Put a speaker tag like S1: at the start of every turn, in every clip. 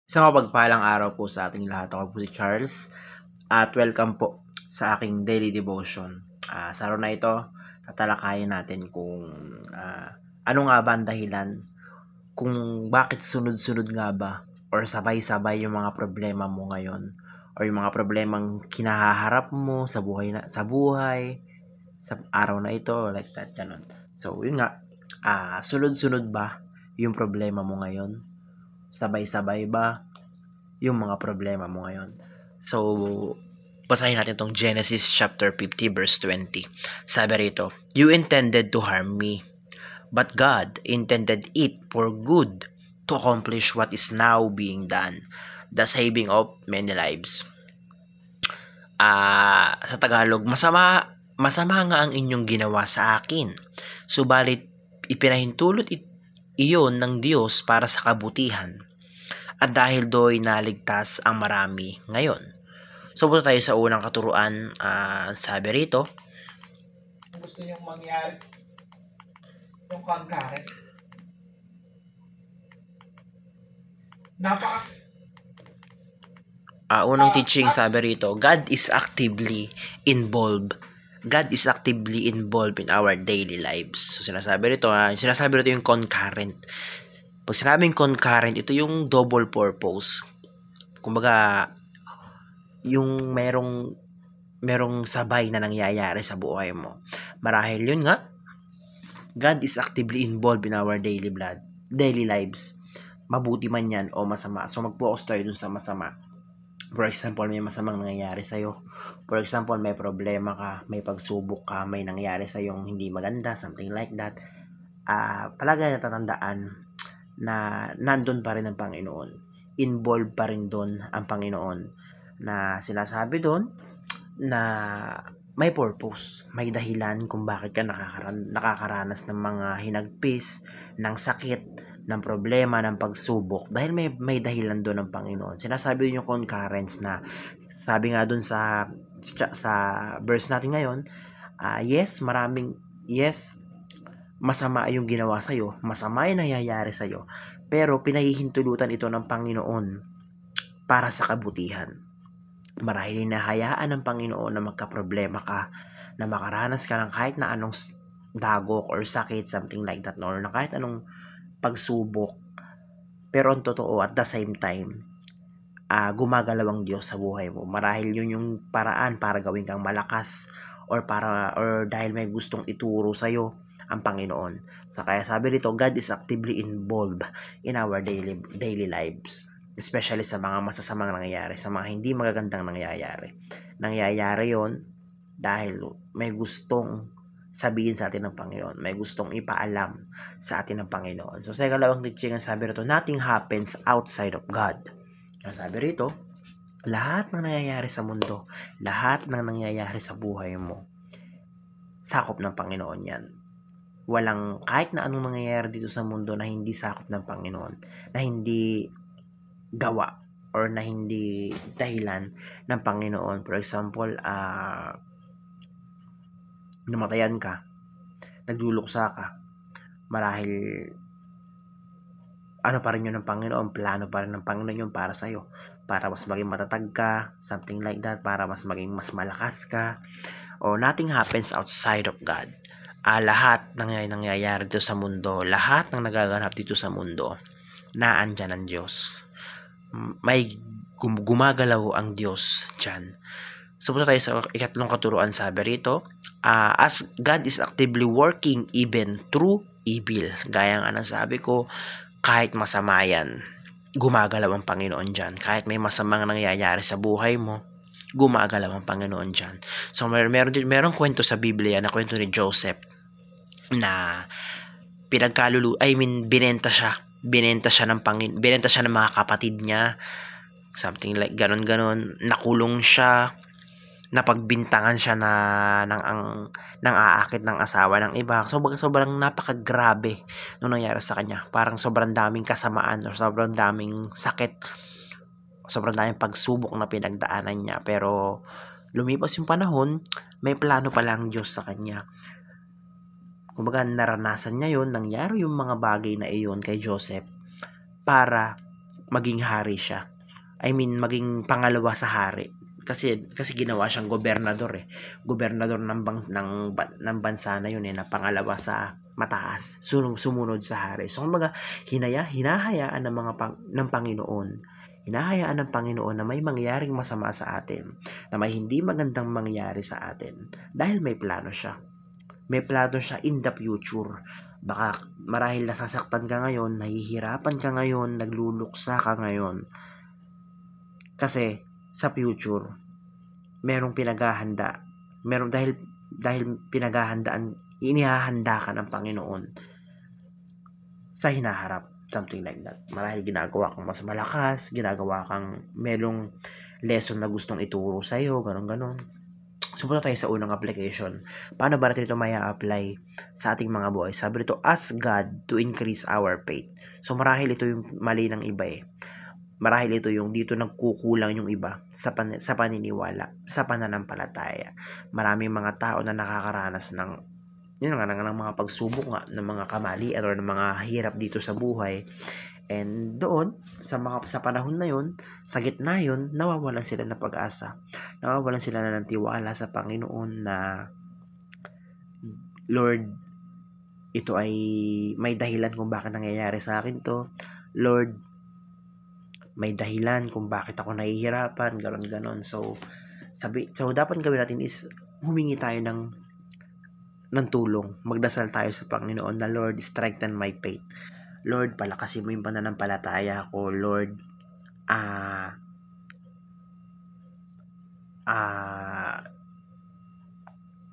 S1: Isang mapagpalang araw po sa ating lahat. Ako po si Charles at welcome po sa aking daily devotion. Sa araw na ito, tatalakayin natin kung ano nga ba ang dahilan kung bakit sunod-sunod nga ba or sabay-sabay yung mga problema mo ngayon or yung mga problemang kinahaharap mo sa buhay sa araw na ito, like that, ganun. So, yun nga, sunod-sunod ba yung problema mo ngayon? Sabay-sabay ba yung mga problema mo ngayon? So, basahin natin tong Genesis chapter 50 verse 20. Sabi rito, "You intended to harm me, but God intended it for good to accomplish what is now being done, the saving of many lives." Sa Tagalog, masama nga ang inyong ginawa sa akin. Subalit, ipinahintulot iyon ng Diyos para sa kabutihan. At dahil do'y naligtas ang marami ngayon. So, punta tayo sa unang katuruan. Sabi rito,
S2: gusto niyong mangyari yung concurrent.
S1: Unang teaching, sabi rito, God is actively involved. God is actively involved in our daily lives. So, sinasabi rito yung concurrent. Pag sinabing concurrent, ito yung double purpose. Kumbaga, yung merong sabay na nangyayari sa buhay mo. Marahil yun nga, God is actively involved in our daily lives. Mabuti man yan o masama. So, mag-focus tayo dun sa masama. For example, may masamang nangyayari sa'yo. For example, may problema ka, may pagsubok ka, may nangyayari sa'yong hindi maganda, something like that. Palagi natatandaan na nandun pa rin ang Panginoon. Involved pa rin doon ang Panginoon. Na sinasabi doon na may purpose, may dahilan kung bakit ka nakakaranas ng mga hinagpis, ng sakit, ng problema, ng pagsubok, dahil may dahilan doon ng Panginoon. Sinasabi doon yung concurrence na, sabi nga doon sa verse natin ngayon, masama yung ginawa sa'yo, masama yung nangyayari sa'yo, pero pinahihintulutan ito ng Panginoon para sa kabutihan. Marahil hinahayaan ng Panginoon na magka-problema ka, na makaranas ka ng kahit na anong dagok or sakit, something like that, or na kahit anong pagsubok, pero ang totoo, at the same time, gumagalaw ang Diyos sa buhay mo. Marahil yun yung paraan para gawin kang malakas or dahil may gustong ituro sa'yo ang Panginoon. So, kaya sabi dito, God is actively involved in our daily lives, especially sa mga masasamang nangyayari, sa mga hindi magagandang nangyayari. Nangyayari yon dahil may gustong sabihin sa atin ng Panginoon, may gustong ipaalam sa atin ng Panginoon. So, sa ikalawang teaching, sabi rito, nothing happens outside of God. Sabi rito, lahat ng nangyayari sa mundo, lahat ng nangyayari sa buhay mo, sakop ng Panginoon yan. Walang kahit na anong nangyayari dito sa mundo na hindi sakop ng Panginoon, na hindi gawa or na hindi dahilan ng Panginoon. For example, namatayan ka, nagluluksa ka, marahil ano pa rin yun ng Panginoon, plano pa rin ng Panginoon yun para sa'yo, para mas maging matatag ka, something like that, para mas maging mas malakas ka. O nothing happens outside of God. Lahat ng nangyayari dito sa mundo, lahat ng nagaganap dito sa mundo, naandyan ang Diyos. May gumagalaw ang Diyos dyan. So, punta tayo sa ikatlong katuruan, sabi rito, as God is actively working even through evil. Gaya nga ng sabi ko, kahit masama yan, gumagalaw ang Panginoon dyan. Kahit may masamang nangyayari sa buhay mo, gumagalaw ang Panginoon dyan. So, merong kwento sa Biblia na kwento ni Joseph na binenta siya ng mga kapatid niya, something like ganon, nakulong siya, napagbintangan siya ng aakit ng asawa ng iba. Sobrang napakagrabe nung nangyari sa kanya. Parang sobrang daming kasamaan or sobrang daming sakit, sobrang daming pagsubok na pinagdaanan niya. Pero lumipas yung panahon, may plano pala ang Diyos sa kanya. Kumbaga, naranasan niya yun, nangyari yung mga bagay na iyon kay Joseph para maging hari siya. I mean, maging pangalawa sa hari. Kasi ginawa siyang gobernador eh. Gobernador ng bansa na yun eh, na pangalawa sa mataas. Sumunod sa hari. So, kumbaga, hinahayaan ng Panginoon. Hinahayaan ng Panginoon na may mangyaring masama sa atin, na may hindi magandang mangyari sa atin, dahil may plano siya. May plano siya in the future. Baka marahil nasasaktan ka ngayon, nahihirapan ka ngayon, nagluluksa ka ngayon. Kasi sa future, merong pinaghahanda. Dahil pinaghahandaan, inihahanda ka ng Panginoon sa hinaharap. Something like that. Marahil ginagawa kang mas malakas, ginagawa kang merong lesson na gustong ituro sa'yo, ganon. So, punta tayo sa unang application. Paano ba natin ito maya-apply sa ating mga buhay? Sabi rito, ask God to increase our faith. So, marahil ito yung mali ng iba eh. Marahil ito yung dito nagkukulang yung iba sa paniniwala, sa pananampalataya. Maraming mga tao na nakakaranas ng mga pagsubok nga, ng mga kamalian or ng mga hirap dito sa buhay. And doon, sa panahon na yun, sa gitna yun, nawawalan sila ng pag-asa. Nawawalan sila na ng tiwala sa Panginoon na, Lord, ito ay may dahilan kung bakit nangyayari sa akin to. Lord, may dahilan kung bakit ako nahihirapan, ganon. So dapat gawin natin is humingi tayo ng tulong. Magdasal tayo sa Panginoon na, Lord, strengthen my faith. Lord, palakasin mo yung pananampalataya ko. Lord,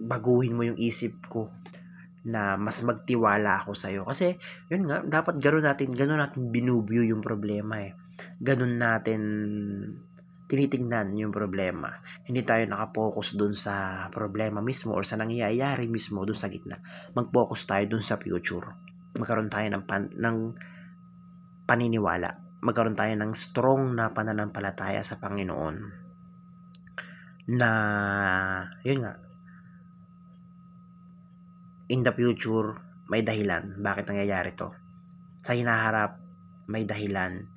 S1: baguhin mo yung isip ko na mas magtiwala ako sa'yo. Kasi, yun nga, dapat gano'n natin binubyo yung problema eh. Gano'n natin tinitingnan yung problema. Hindi tayo nakapokus dun sa problema mismo or sa nangyayari mismo dun sa gitna. Mag-focus tayo dun sa future. Magkaroon tayo ng paniniwala. Magkaroon tayo ng strong na pananampalataya sa Panginoon. Na, yun nga, in the future, may dahilan bakit nangyayari to. Sa hinaharap, may dahilan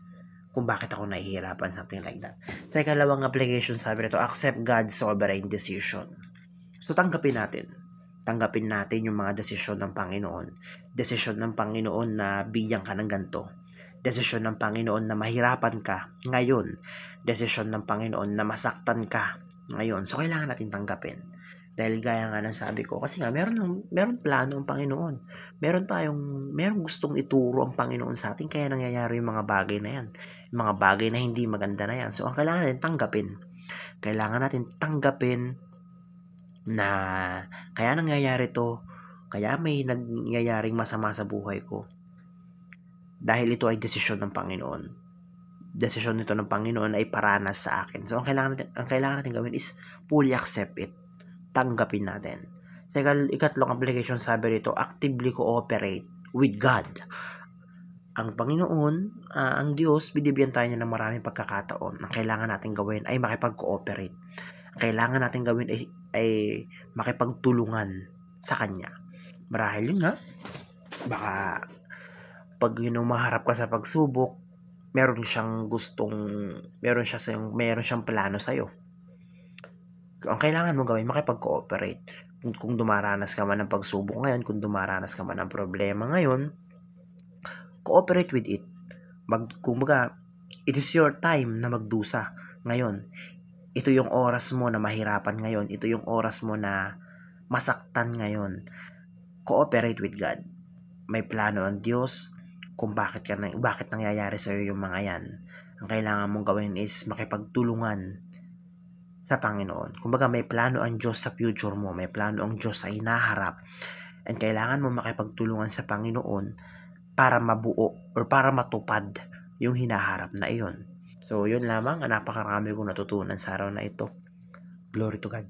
S1: kung bakit ako nahihirapan, something like that. Sa ikalawang application, sabi nito, accept God's sovereign decision. So, tanggapin natin yung mga desisyon ng Panginoon. Desisyon ng Panginoon na bigyan ka ng ganito. Desisyon ng Panginoon na mahirapan ka ngayon. Desisyon ng Panginoon na masaktan ka ngayon. So, kailangan natin tanggapin. Dahil gaya nga ng sabi ko, kasi nga meron plano ang Panginoon. Meron gustong ituro ang Panginoon sa atin, kaya nangyayari yung mga bagay na yan. Yung mga bagay na hindi maganda na yan. So, ang kailangan natin tanggapin. Kailangan natin tanggapin na kaya nangyayari to, kaya may nangyayaring masama sa buhay ko. Dahil ito ay desisyon ng Panginoon. Desisyon nito ng Panginoon ay paranas sa akin. So, ang kailangan natin gawin is fully accept it. Tanggapin natin. Sa ikatlong application, sabi rito, actively cooperate with God. Ang Panginoon, ang Diyos, binibigyan tayo niya ng maraming pagkakataon. Ang kailangan natin gawin ay makipag-cooperate. Ang kailangan natin gawin ay makipagtulungan sa Kanya. Marahil yun nga, baka pag maharap ka sa pagsubok, meron siyang plano sa'yo. Ang kailangan mo gawin, makipag-cooperate. Kung dumaranas ka man ng pagsubok ngayon, kung dumaranas ka man ng problema ngayon, cooperate with it. Kumbaga, it is your time na magdusa ngayon. Ito yung oras mo na mahirapan ngayon. Ito yung oras mo na masaktan ngayon. Cooperate with God. May plano ang Diyos kung bakit nangyayari sa iyo yung mga yan. Ang kailangan mong gawin is makipagtulungan sa Panginoon. Kumbaga, may plano ang Diyos sa future mo. May plano ang Diyos sa hinaharap. And kailangan mo makipagtulungan sa Panginoon para mabuo or para matupad yung hinaharap na iyon. So, yun lamang. Napakarami kong natutunan sa araw na ito. Glory to God.